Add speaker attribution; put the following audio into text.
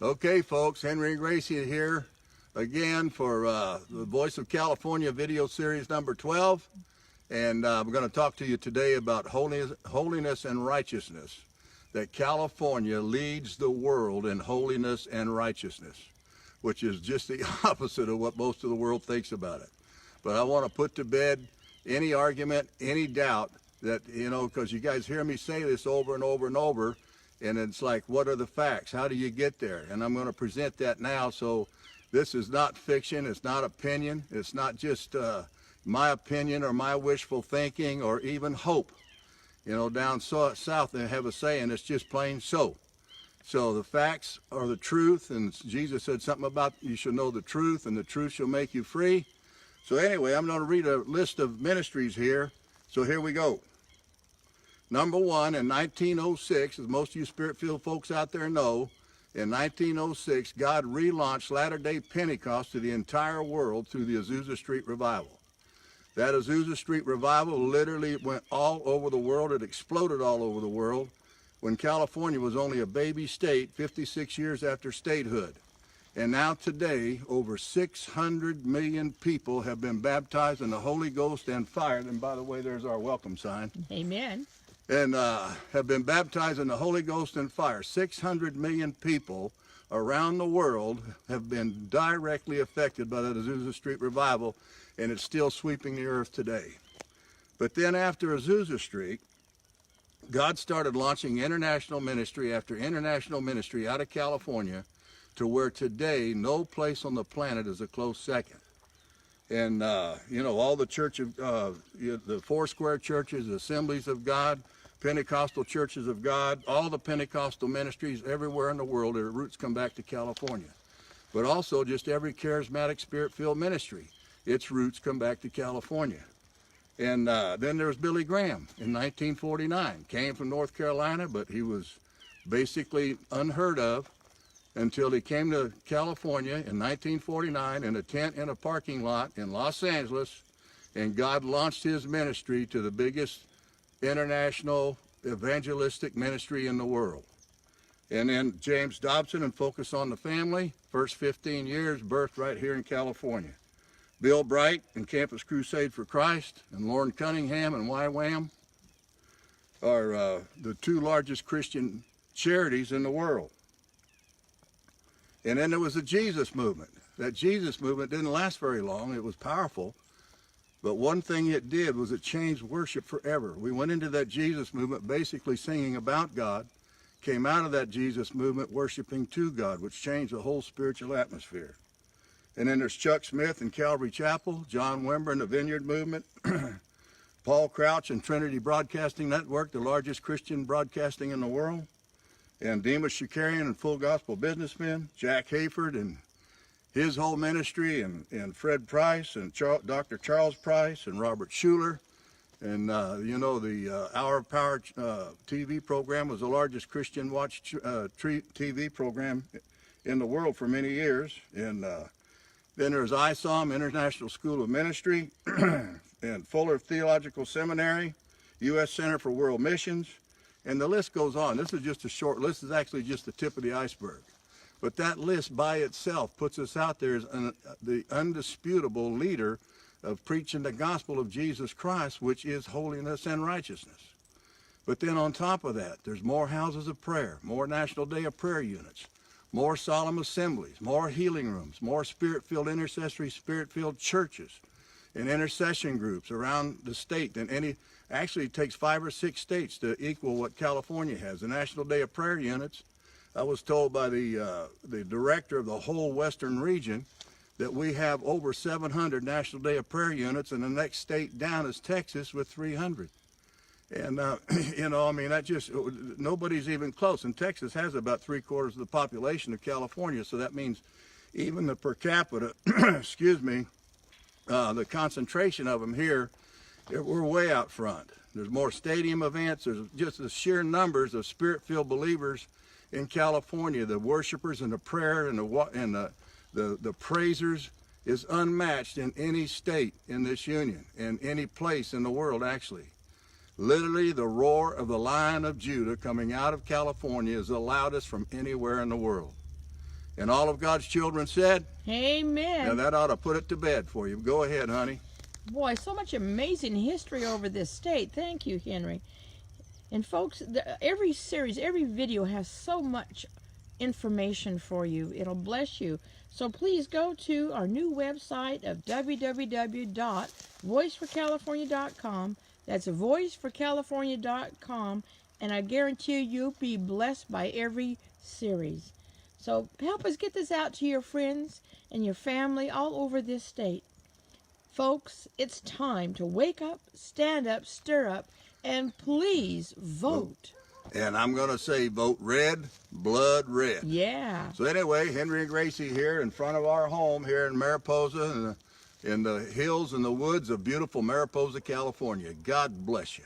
Speaker 1: Okay, folks, Henry Gracie here again for the Voice of California video series number 12. And we're going to talk to you today about holiness and righteousness. That California leads the world in holiness and righteousness, which is just the opposite of what most of the world thinks about it. But I want to put to bed any argument, any doubt that, because you guys hear me say this over and over and over, and it's like, what are the facts? How do you get there? And I'm going to present that now. So this is not fiction. It's not opinion. It's not just my opinion or my wishful thinking or even hope. Down south they have a saying, it's just plain so. So the facts are the truth, and Jesus said something about you shall know the truth, and the truth shall make you free. So anyway, I'm going to read a list of ministries here. So here we go. Number one, in 1906, as most of you Spirit-filled folks out there know, in 1906, God relaunched Latter-day Pentecost to the entire world through the Azusa Street Revival. That Azusa Street Revival literally went all over the world. It exploded all over the world when California was only a baby state 56 years after statehood. And now today, over 600 million people have been baptized in the Holy Ghost and fire. And by the way, there's our welcome sign.
Speaker 2: Amen.
Speaker 1: And have been baptized in the Holy Ghost and fire. 600 million people around the world have been directly affected by the Azusa Street Revival, and it's still sweeping the earth today. But then after Azusa Street, God started launching international ministry after international ministry out of California to where today no place on the planet is a close second. And, all the church of, the Foursquare churches, Assemblies of God, Pentecostal churches of God, all the Pentecostal ministries everywhere in the world, their roots come back to California. But also just every charismatic Spirit-filled ministry, its roots come back to California. And then there's Billy Graham in 1949. Came from North Carolina, but he was basically unheard of until he came to California in 1949 in a tent in a parking lot in Los Angeles, and God launched his ministry to the biggest international evangelistic ministry in the world. And then James Dobson and Focus on the Family, first 15 years birthed right here in California. Bill Bright and Campus Crusade for Christ and Lauren Cunningham and YWAM are the two largest Christian charities in the world. And then there was the Jesus movement. That Jesus movement didn't last very long. It was powerful. But one thing it did was it changed worship forever. We went into that Jesus movement basically singing about God, came out of that Jesus movement worshiping to God, which changed the whole spiritual atmosphere. And then there's Chuck Smith and Calvary Chapel, John Wimber and the Vineyard Movement, Paul Crouch and Trinity Broadcasting Network, the largest Christian broadcasting in the world, and Demas Shakarian and Full Gospel Businessmen, Jack Hayford and his whole ministry, and Fred Price and Dr. Charles Price and Robert Schuller. And, the Hour of Power TV program was the largest Christian watch TV program in the world for many years. And then there's ISOM, International School of Ministry, and Fuller Theological Seminary, U.S. Center for World Missions, and the list goes on. This is just a short list. This is actually just the tip of the iceberg. But that list by itself puts us out there as the undisputable leader of preaching the gospel of Jesus Christ, which is holiness and righteousness. But then on top of that, there's more houses of prayer, more National Day of Prayer units, more solemn assemblies, more healing rooms, more Spirit-filled intercessory, Spirit-filled churches and intercession groups around the state than any. Actually, it takes 5 or 6 states to equal what California has. The National Day of Prayer units, I was told by the director of the whole western region that we have over 700 National Day of Prayer units, and the next state down is Texas with 300. And, that just, nobody's even close. And Texas has about 3/4 of the population of California, so that means even the per capita, the concentration of them here, we're way out front. There's more stadium events. There's just the sheer numbers of Spirit-filled believers in California. The worshipers and the prayer and the praisers is unmatched in any state in this union, in any place in the world, actually. Literally, the roar of the Lion of Judah coming out of California is the loudest from anywhere in the world. And all of God's children said,
Speaker 2: Amen.
Speaker 1: now that ought to put it to bed for you. Go ahead, honey.
Speaker 2: Boy, so much amazing history over this state. Thank you, Henry. And folks, every series, every video has so much information for you. It'll bless you. So please go to our new website of www.voiceforcalifornia.com. That's voiceforcalifornia.com. And I guarantee you'll be blessed by every series. So help us get this out to your friends and your family all over this state. Folks, it's time to wake up, stand up, stir up, and please vote.
Speaker 1: And I'm going to say vote red, blood red.
Speaker 2: Yeah.
Speaker 1: So anyway, Henry and Gracie here in front of our home here in Mariposa, in the hills and the woods of beautiful Mariposa, California. God bless you.